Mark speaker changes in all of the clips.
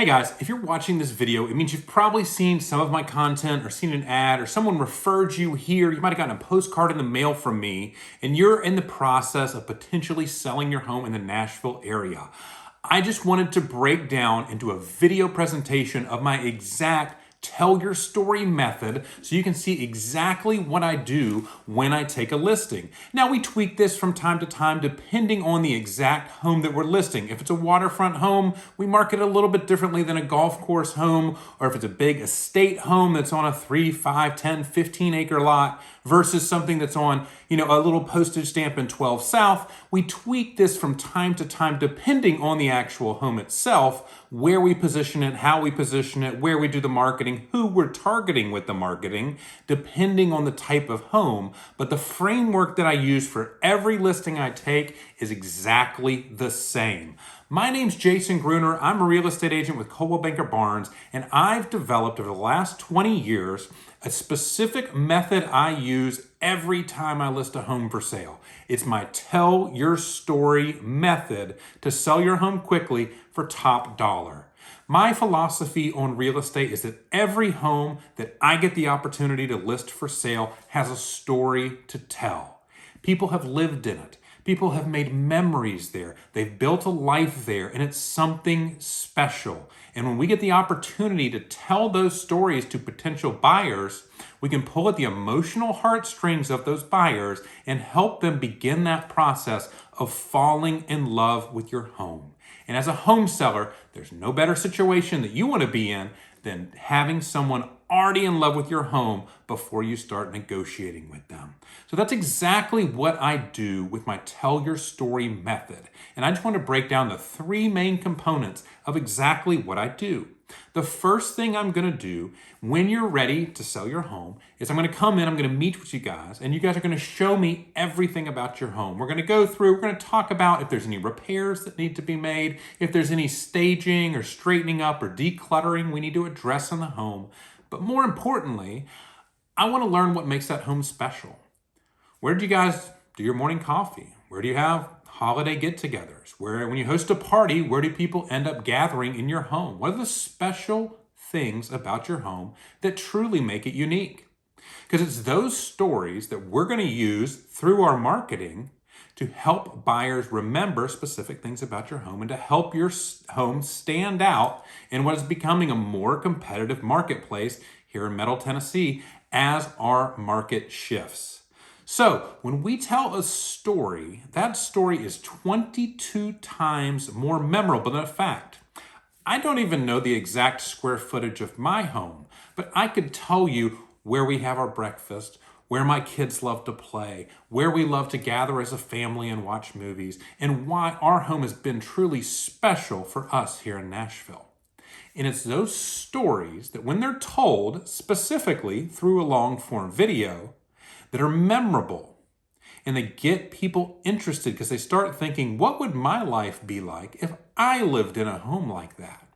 Speaker 1: Hey guys, if you're watching this video, it means you've probably seen some of my content or seen an ad or someone referred you here. You might have gotten a postcard in the mail from me and you're in the process of potentially selling your home in the Nashville area. I just wanted to break down into a video presentation of my exact tell your story method so you can see exactly what I do when I take a listing. Now we tweak this from time to time depending on the exact home that we're listing. If it's a waterfront home, we market it a little bit differently than a golf course home, or if it's a big estate home that's on a 3, 5, 10, 15 acre lot versus something that's on, a little postage stamp in 12 South. We tweak this from time to time depending on the actual home itself, where we position it, how we position it, where we do the marketing, who we're targeting with the marketing, depending on the type of home. But the framework that I use for every listing I take is exactly the same. My name's Jason Gruner. I'm a real estate agent with Coldwell Banker Barnes, and I've developed over the last 20 years a specific method I use every time I list a home for sale. It's my tell your story method to sell your home quickly for top dollar. My philosophy on real estate is that every home that I get the opportunity to list for sale has a story to tell. People have lived in it. People have made memories there. They've built a life there, and it's something special. And when we get the opportunity to tell those stories to potential buyers, we can pull at the emotional heartstrings of those buyers and help them begin that process of falling in love with your home. And as a home seller, there's no better situation that you want to be in than having someone already in love with your home before you start negotiating with them. So that's exactly what I do with my tell your story method. And I just want to break down the three main components of exactly what I do. The first thing I'm going to do when you're ready to sell your home is I'm going to come in, I'm going to meet with you guys, and you guys are going to show me everything about your home. We're going to go through, we're going to talk about if there's any repairs that need to be made, if there's any staging or straightening up or decluttering we need to address in the home. But more importantly, I want to learn what makes that home special. Where do you guys do your morning coffee? Where do you have holiday get-togethers? When you host a party, where do people end up gathering in your home? What are the special things about your home that truly make it unique? Because it's those stories that we're going to use through our marketing to help buyers remember specific things about your home and to help your home stand out in what is becoming a more competitive marketplace here in Middle Tennessee as our market shifts. So when we tell a story, that story is 22 times more memorable than a fact. I don't even know the exact square footage of my home, but I could tell you where we have our breakfast, where my kids love to play, where we love to gather as a family and watch movies, and why our home has been truly special for us here in Nashville. And it's those stories that when they're told specifically through a long form video that are memorable and they get people interested because they start thinking, what would my life be like if I lived in a home like that?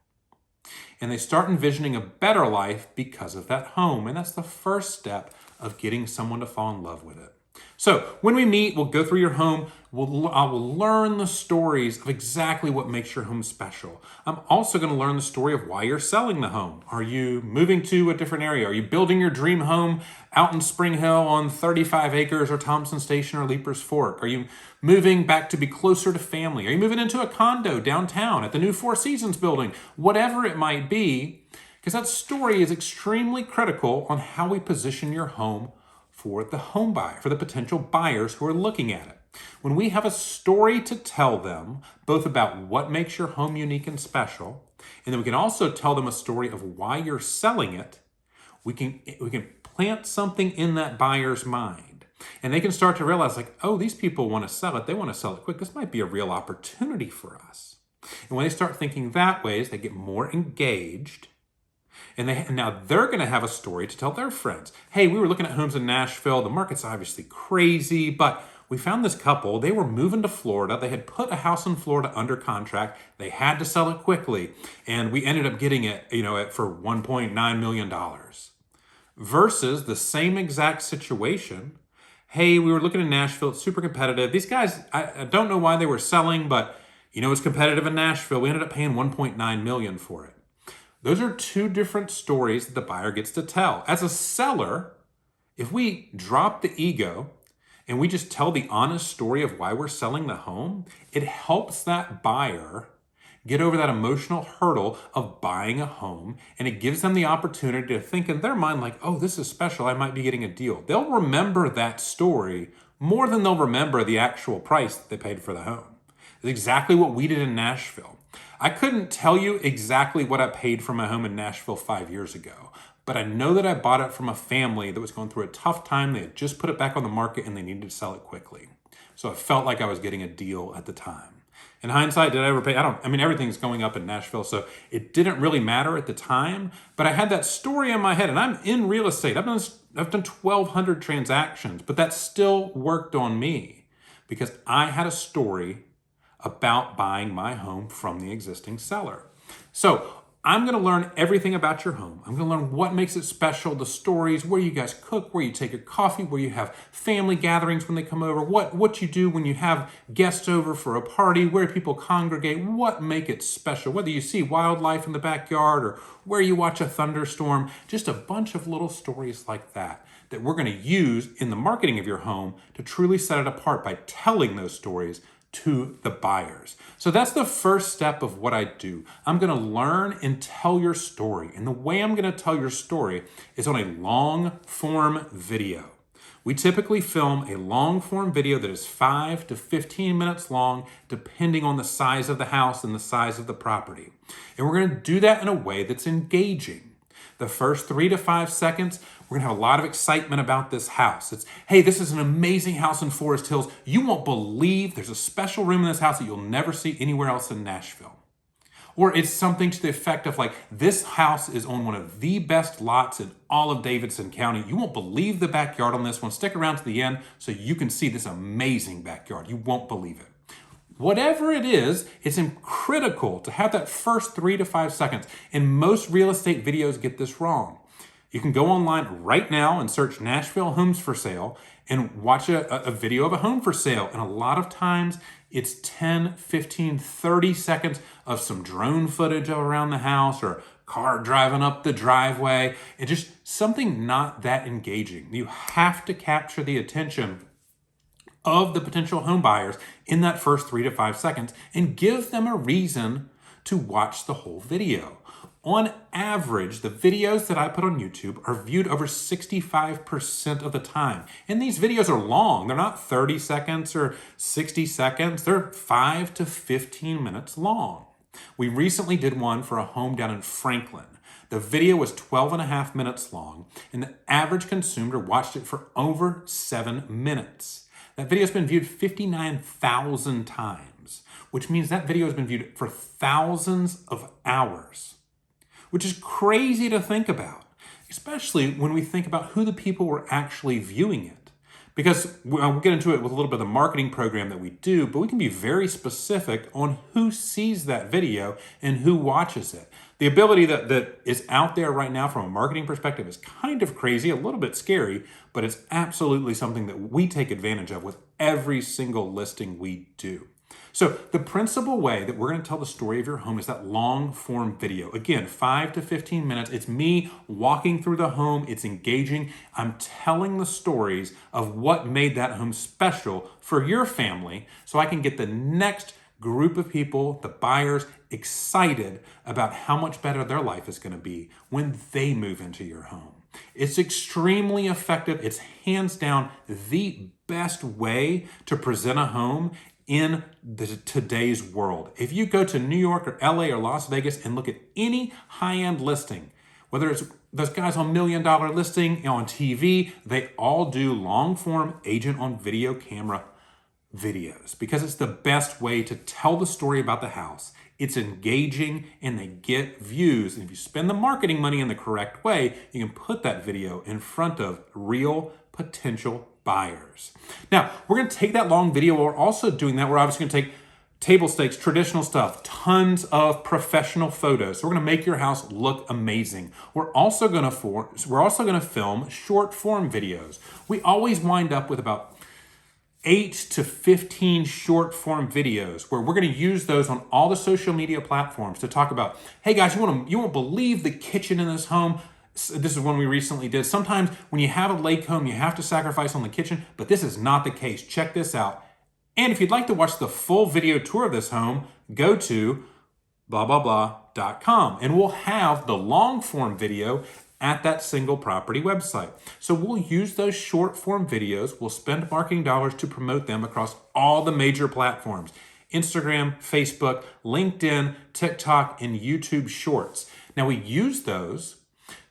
Speaker 1: And they start envisioning a better life because of that home. And that's the first step of getting someone to fall in love with it. So when we meet, we'll go through your home. I will learn the stories of exactly what makes your home special. I'm also going to learn the story of why you're selling the home. Are you moving to a different area? Are you building your dream home out in Spring Hill on 35 acres or Thompson Station or Leapers Fork? Are you moving back to be closer to family? Are you moving into a condo downtown at the new Four Seasons building? Whatever it might be, because that story is extremely critical on how we position your home for the home buyer, for the potential buyers who are looking at it. When we have a story to tell them, both about what makes your home unique and special, and then we can also tell them a story of why you're selling it, we can plant something in that buyer's mind. And they can start to realize oh, these people want to sell it. They want to sell it quick. This might be a real opportunity for us. And when they start thinking that way, they get more engaged. And now they're going to have a story to tell their friends. Hey, we were looking at homes in Nashville. The market's obviously crazy, but we found this couple. They were moving to Florida. They had put a house in Florida under contract. They had to sell it quickly. And we ended up getting it, for $1.9 million. Versus the same exact situation. Hey, we were looking in Nashville. It's super competitive. These guys, I don't know why they were selling, but it's competitive in Nashville. We ended up paying $1.9 million for it. Those are two different stories that the buyer gets to tell. As a seller, if we drop the ego and we just tell the honest story of why we're selling the home, it helps that buyer get over that emotional hurdle of buying a home, and it gives them the opportunity to think in their mind like, oh, this is special, I might be getting a deal. They'll remember that story more than they'll remember the actual price that they paid for the home. It's exactly what we did in Nashville. I couldn't tell you exactly what I paid for my home in Nashville 5 years ago, but I know that I bought it from a family that was going through a tough time. They had just put it back on the market and they needed to sell it quickly. So I felt like I was getting a deal at the time. In hindsight, did I ever pay? Everything's going up in Nashville, so it didn't really matter at the time, but I had that story in my head, and I'm in real estate. I've done 1,200 transactions, but that still worked on me because I had a story about buying my home from the existing seller. So I'm going to learn everything about your home. I'm going to learn what makes it special, the stories, where you guys cook, where you take your coffee, where you have family gatherings when they come over, what you do when you have guests over for a party, where people congregate, what make it special, whether you see wildlife in the backyard or where you watch a thunderstorm, just a bunch of little stories like that we're going to use in the marketing of your home to truly set it apart by telling those stories to the buyers. So that's the first step of what I do. I'm going to learn and tell your story. And the way I'm going to tell your story is on a long form video. We typically film a long form video that is 5 to 15 minutes long, depending on the size of the house and the size of the property. And we're going to do that in a way that's engaging. The first 3 to 5 seconds, we're gonna have a lot of excitement about this house. It's, hey, this is an amazing house in Forest Hills. You won't believe there's a special room in this house that you'll never see anywhere else in Nashville. Or it's something to the effect of like, this house is on one of the best lots in all of Davidson County. You won't believe the backyard on this one. Stick around to the end so you can see this amazing backyard. You won't believe it. Whatever it is, it's critical to have that first 3 to 5 seconds. And most real estate videos get this wrong. You can go online right now and search Nashville homes for sale and watch a video of a home for sale. And a lot of times it's 10, 15, 30 seconds of some drone footage of around the house or car driving up the driveway and just something not that engaging. You have to capture the attention of the potential home buyers in that first 3 to 5 seconds and give them a reason to watch the whole video. On average, the videos that I put on YouTube are viewed over 65% of the time. And these videos are long. They're not 30 seconds or 60 seconds. They're 5 to 15 minutes long. We recently did one for a home down in Franklin. The video was 12 and a half minutes long, and the average consumer watched it for over 7 minutes. That video has been viewed 59,000 times, which means that video has been viewed for thousands of hours, which is crazy to think about, especially when we think about who the people were actually viewing it. Because we'll get into it with a little bit of the marketing program that we do, but we can be very specific on who sees that video and who watches it. The ability that is out there right now from a marketing perspective is kind of crazy, a little bit scary, but it's absolutely something that we take advantage of with every single listing we do. So the principal way that we're going to tell the story of your home is that long form video. Again, 5 to 15 minutes. It's me walking through the home. It's engaging. I'm telling the stories of what made that home special for your family so I can get the next group of people, the buyers, excited about how much better their life is going to be when they move into your home. It's extremely effective. It's hands down the best way to present a home in today's world. If you go to New York or LA or Las Vegas and look at any high-end listing, whether it's those guys on $1 Million Listing on TV, they all do long-form agent on video camera videos because it's the best way to tell the story about the house. It's engaging and they get views. And if you spend the marketing money in the correct way, you can put that video in front of real potential buyers. Now, we're going to take that long video. We're also doing that. We're obviously going to take table stakes, traditional stuff, tons of professional photos. So we're going to make your house look amazing. We're also going to film short form videos. We always wind up with about 8 to 15 short form videos where we're going to use those on all the social media platforms to talk about, hey guys, you won't believe the kitchen in this home. This is one we recently did. Sometimes when you have a lake home, you have to sacrifice on the kitchen, but this is not the case. Check this out. And if you'd like to watch the full video tour of this home, go to blah, blah, blah.com and we'll have the long form video at that single property website. So we'll use those short form videos. We'll spend marketing dollars to promote them across all the major platforms: Instagram, Facebook, LinkedIn, TikTok, and YouTube Shorts. Now we use those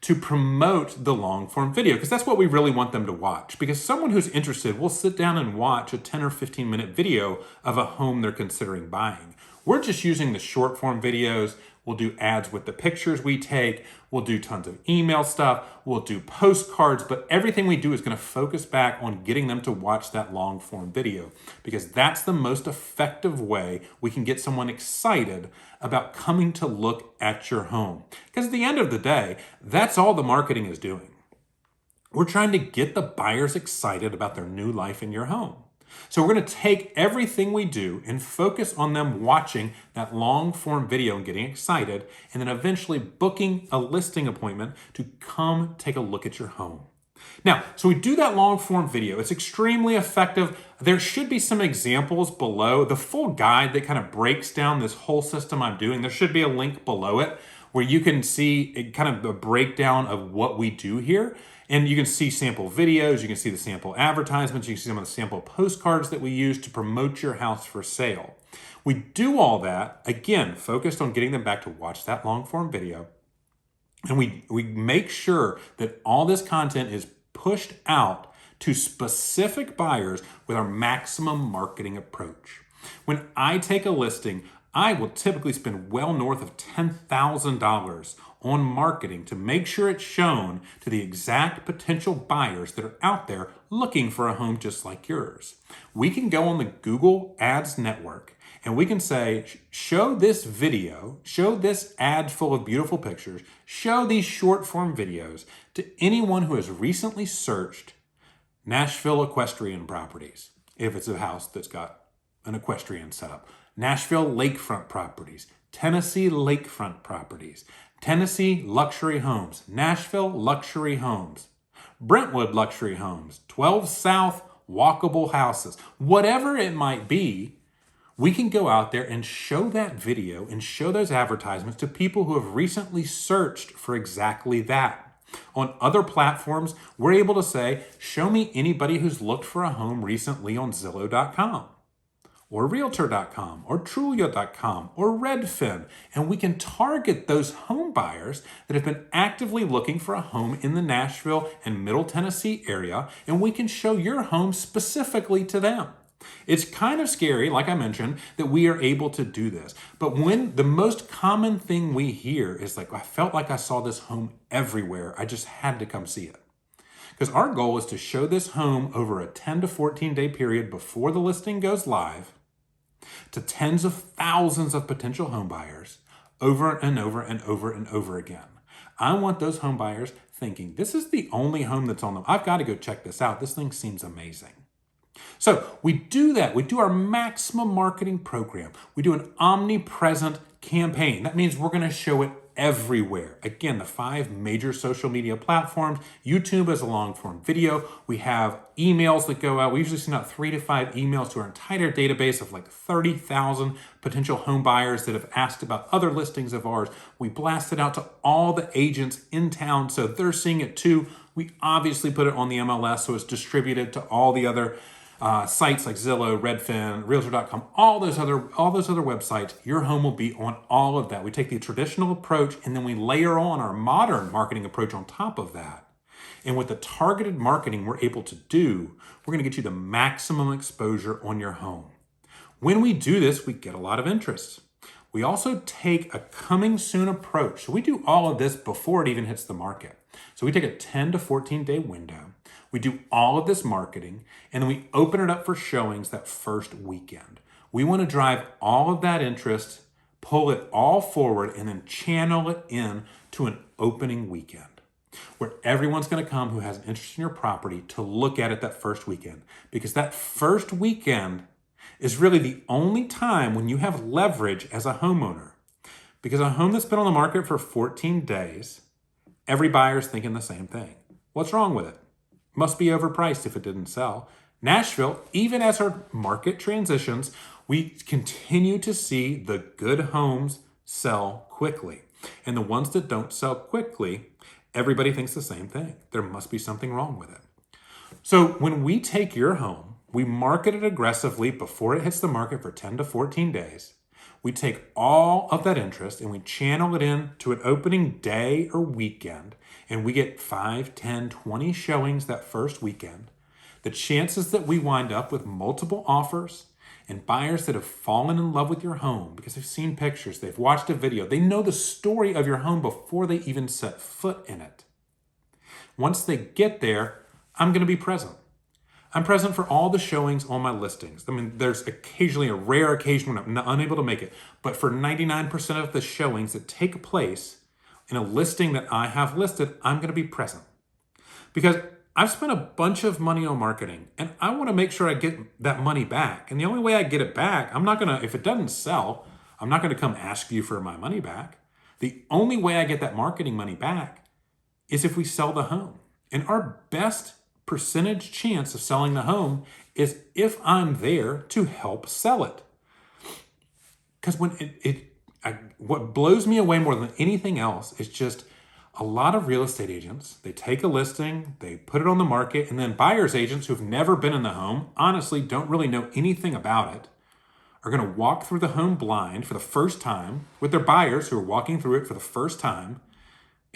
Speaker 1: to promote the long form video because that's what we really want them to watch, because someone who's interested will sit down and watch a 10 or 15 minute video of a home they're considering buying. We're just using the short form videos. We'll do ads with the pictures we take. We'll do tons of email stuff. We'll do postcards, but everything we do is going to focus back on getting them to watch that long form video, because that's the most effective way we can get someone excited about coming to look at your home. Because at the end of the day, that's all the marketing is doing. We're trying to get the buyers excited about their new life in your home. So we're going to take everything we do and focus on them watching that long form video and getting excited, and then eventually booking a listing appointment to come take a look at your home. Now, so we do that long form video. It's extremely effective. There should be some examples below. The full guide that kind of breaks down this whole system I'm doing, there should be a link below it where you can see kind of the breakdown of what we do here. And you can see sample videos, you can see the sample advertisements, you can see some of the sample postcards that we use to promote your house for sale. We do all that, again, focused on getting them back to watch that long form video. And we make sure that all this content is pushed out to specific buyers with our maximum marketing approach. When I take a listing, I will typically spend well north of $10,000 on marketing to make sure it's shown to the exact potential buyers that are out there looking for a home just like yours. We can go on the Google Ads network and we can say, show this video, show this ad full of beautiful pictures, show these short form videos to anyone who has recently searched Nashville equestrian properties, if it's a house that's got an equestrian setup, Nashville lakefront properties, Tennessee lakefront properties, Tennessee luxury homes, Nashville luxury homes, Brentwood luxury homes, 12 South walkable houses, whatever it might be. We can go out there and show that video and show those advertisements to people who have recently searched for exactly that. On other platforms, we're able to say, show me anybody who's looked for a home recently on Zillow.com. or Realtor.com, or Trulia.com, or Redfin. And we can target those home buyers that have been actively looking for a home in the Nashville and Middle Tennessee area, and we can show your home specifically to them. It's kind of scary, like I mentioned, that we are able to do this. But when the most common thing we hear is like, I felt like I saw this home everywhere, I just had to come see it. Because our goal is to show this home over a 10 to 14 day period before the listing goes live to tens of thousands of potential home buyers over and over and over and over again. I want those home buyers thinking, this is the only home that's on them. I've got to go check this out. This thing seems amazing. So we do that. We do our maximum marketing program. We do an omnipresent campaign. That means we're going to show it everywhere. Again, the 5 major social media platforms. YouTube is a long form video. We have emails that go out. We usually send out 3 to 5 emails to our entire database of like 30,000 potential home buyers that have asked about other listings of ours. We blast it out to all the agents in town so they're seeing it too. We obviously put it on the MLS so it's distributed to all the other sites like Zillow, Redfin, Realtor.com, all those other websites. Your home will be on all of that. We take the traditional approach and then we layer on our modern marketing approach on top of that. And with the targeted marketing we're able to do, we're going to get you the maximum exposure on your home. When we do this, we get a lot of interest. We also take a coming soon approach. So we do all of this before it even hits the market. So we take a 10 to 14 day window. We do all of this marketing, and then we open it up for showings that first weekend. We want to drive all of that interest, pull it all forward, and then channel it in to an opening weekend. where everyone's going to come who has an interest in your property to look at it that first weekend. Because that first weekend is really the only time when you have leverage as a homeowner. Because a home that's been on the market for 14 days, every buyer's thinking the same thing. What's wrong with it? Must be overpriced if it didn't sell. Nashville, even as our market transitions, we continue to see the good homes sell quickly. And the ones that don't sell quickly, everybody thinks the same thing. There must be something wrong with it. So when we take your home, we market it aggressively before it hits the market for 10 to 14 days. We take all of that interest and we channel it into an opening day or weekend, and we get 5, 10, 20 showings that first weekend. The chances that we wind up with multiple offers and buyers that have fallen in love with your home because they've seen pictures, they've watched a video, they know the story of your home before they even set foot in it. Once they get there, I'm going to be present. I'm present for all the showings on my listings. I mean, there's occasionally a rare occasion when I'm unable to make it, but for 99% of the showings that take place in a listing that I have listed, I'm going to be present. Because I've spent a bunch of money on marketing and I want to make sure I get that money back. And the only way I get it back, if it doesn't sell, I'm not going to come ask you for my money back. The only way I get that marketing money back is if we sell the home. And our best percentage chance of selling the home is if I'm there to help sell it. Because what blows me away more than anything else is just a lot of real estate agents, they take a listing, they put it on the market, and then buyer's agents who've never been in the home, honestly don't really know anything about it, are going to walk through the home blind for the first time with their buyers who are walking through it for the first time.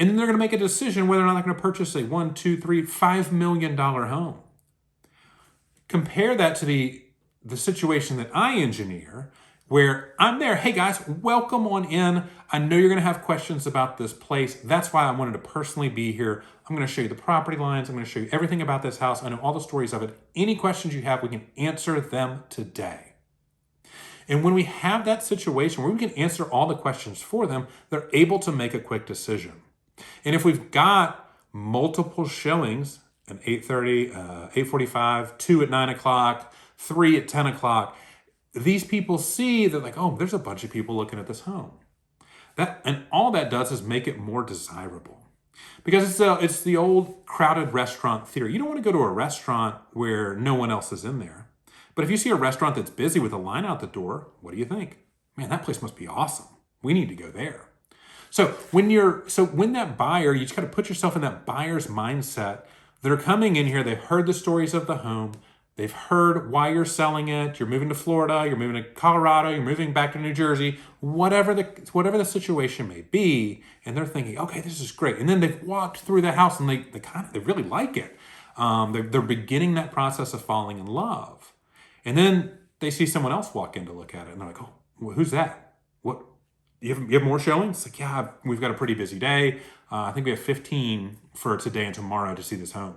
Speaker 1: And then they're going to make a decision whether or not they're going to purchase a $1, $2, $3, $5 million home. Compare that to the situation that I engineer, where I'm there. Hey guys, welcome on in. I know you're going to have questions about this place. That's why I wanted to personally be here. I'm going to show you the property lines. I'm going to show you everything about this house. I know all the stories of it. Any questions you have, we can answer them today. And when we have that situation where we can answer all the questions for them, they're able to make a quick decision. And if we've got multiple showings, an 8:30, 8:45, 2 at 9 o'clock, 3 at 10 o'clock, these people see that like, oh, there's a bunch of people looking at this home. And all that does is make it more desirable. Because it's the old crowded restaurant theory. You don't want to go to a restaurant where no one else is in there. But if you see a restaurant that's busy with a line out the door, what do you think? Man, that place must be awesome. We need to go there. So when that buyer, you just got to put yourself in that buyer's mindset. They're coming in here, they've heard the stories of the home, they've heard why you're selling it, you're moving to Florida, you're moving to Colorado, you're moving back to New Jersey, whatever the situation may be, and they're thinking, okay, this is great. And then they've walked through the house and they really like it. They're beginning that process of falling in love. And then they see someone else walk in to look at it, and they're like, oh, well, who's that? What? You have more showings? It's like, yeah, we've got a pretty busy day. I think we have 15 for today and tomorrow to see this home.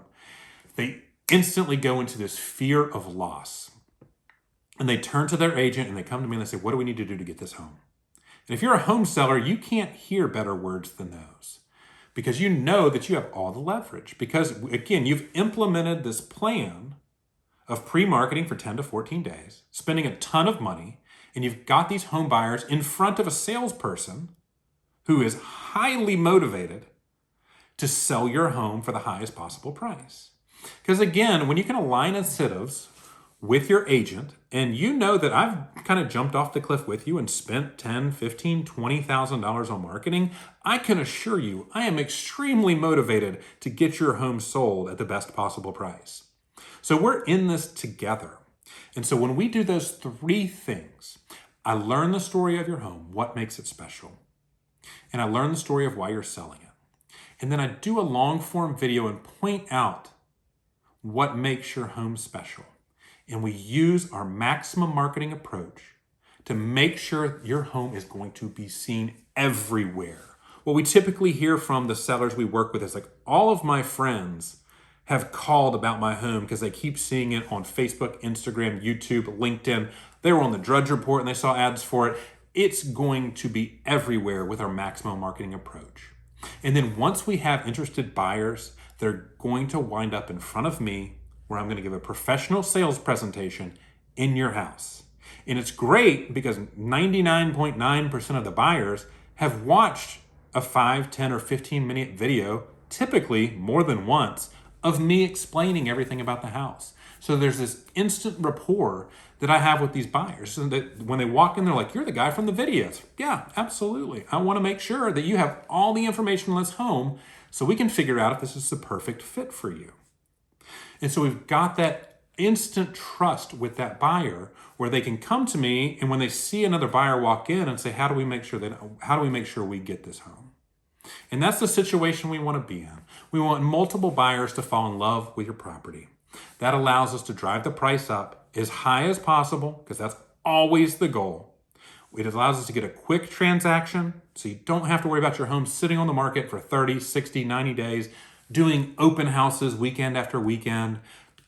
Speaker 1: They instantly go into this fear of loss. And they turn to their agent and they come to me and they say, what do we need to do to get this home? And if you're a home seller, you can't hear better words than those. Because you know that you have all the leverage. Because, again, you've implemented this plan of pre-marketing for 10 to 14 days, spending a ton of money, and you've got these home buyers in front of a salesperson who is highly motivated to sell your home for the highest possible price. Because again, when you can align incentives with your agent, and you know that I've kind of jumped off the cliff with you and spent $10,000, $15,000, $20,000 on marketing, I can assure you I am extremely motivated to get your home sold at the best possible price. So we're in this together. And so when we do those three things, I learn the story of your home, what makes it special. And I learn the story of why you're selling it. And then I do a long form video and point out what makes your home special. And we use our maximum marketing approach to make sure your home is going to be seen everywhere. What we typically hear from the sellers we work with is like, all of my friends have called about my home because they keep seeing it on Facebook, Instagram, YouTube, LinkedIn. They were on the Drudge Report and they saw ads for it. It's going to be everywhere with our maximum marketing approach. And then once we have interested buyers, they're going to wind up in front of me where I'm going to give a professional sales presentation in your house. And it's great because 99.9% of the buyers have watched a 5, 10, or 15-minute video, typically more than once, of me explaining everything about the house. So there's this instant rapport that I have with these buyers. So that when they walk in, they're like, "You're the guy from the videos." Yeah, absolutely. I want to make sure that you have all the information on this home so we can figure out if this is the perfect fit for you. And so we've got that instant trust with that buyer where they can come to me, and when they see another buyer walk in and say, how do we make sure we get this home? And that's the situation we want to be in. We want multiple buyers to fall in love with your property. That allows us to drive the price up as high as possible, because that's always the goal. It allows us to get a quick transaction, so you don't have to worry about your home sitting on the market for 30, 60, 90 days, doing open houses weekend after weekend,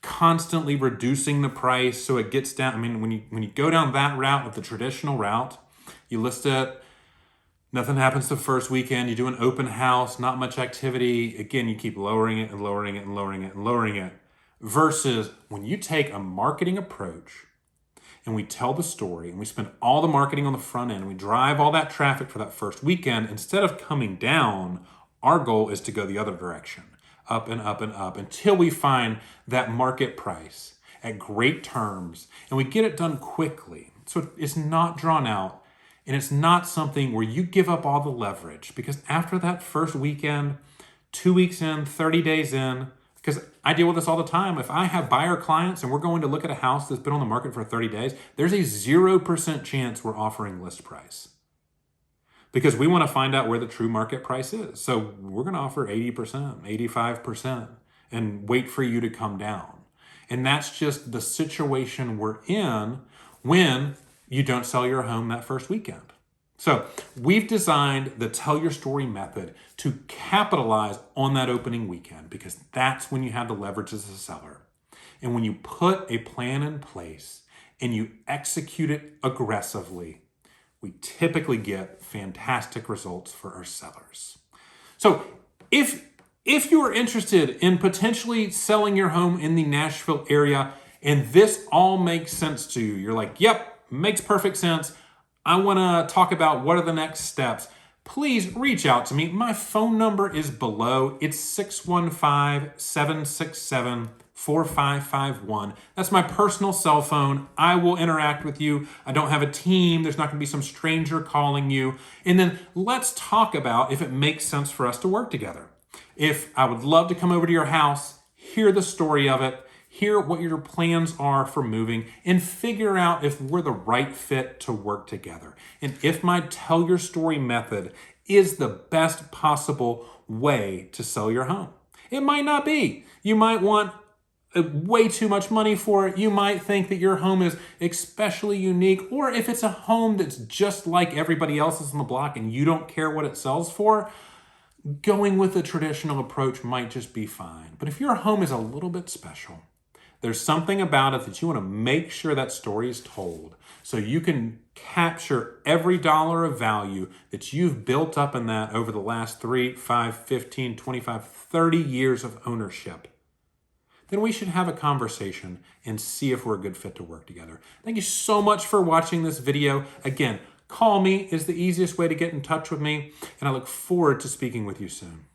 Speaker 1: constantly reducing the price so it gets down. I mean, when you go down that route of the traditional route, you list it, nothing happens the first weekend, you do an open house, not much activity. Again, you keep lowering it and lowering it and lowering it and lowering it. Versus when you take a marketing approach and we tell the story and we spend all the marketing on the front end, and we drive all that traffic for that first weekend, instead of coming down, our goal is to go the other direction, up and up and up, until we find that market price at great terms, and we get it done quickly. So it's not drawn out, and it's not something where you give up all the leverage, because after that first weekend, 2 weeks in, 30 days in, because I deal with this all the time. If I have buyer clients and we're going to look at a house that's been on the market for 30 days, there's a 0% chance we're offering list price, because we want to find out where the true market price is. So we're going to offer 80%, 85%, and wait for you to come down. And that's just the situation we're in when you don't sell your home that first weekend. So we've designed the Tell Your Story method to capitalize on that opening weekend, because that's when you have the leverage as a seller. And when you put a plan in place and you execute it aggressively, we typically get fantastic results for our sellers. So if you are interested in potentially selling your home in the Nashville area and this all makes sense to you, you're like, yep, makes perfect sense, I want to talk about what are the next steps, please reach out to me. My phone number is below. It's 615-767-4551. That's my personal cell phone. I will interact with you. I don't have a team. There's not going to be some stranger calling you. And then let's talk about if it makes sense for us to work together. If I would love to come over to your house, hear the story of it, hear what your plans are for moving, and figure out if we're the right fit to work together. And if my Tell Your Story method is the best possible way to sell your home. It might not be. You might want way too much money for it. You might think that your home is especially unique, or if it's a home that's just like everybody else's on the block and you don't care what it sells for, going with a traditional approach might just be fine. But if your home is a little bit special, there's something about it that you want to make sure that story is told, so you can capture every dollar of value that you've built up in that over the last 3, 5, 15, 25, 30 years of ownership. Then we should have a conversation and see if we're a good fit to work together. Thank you so much for watching this video. Again, call me is the easiest way to get in touch with me, and I look forward to speaking with you soon.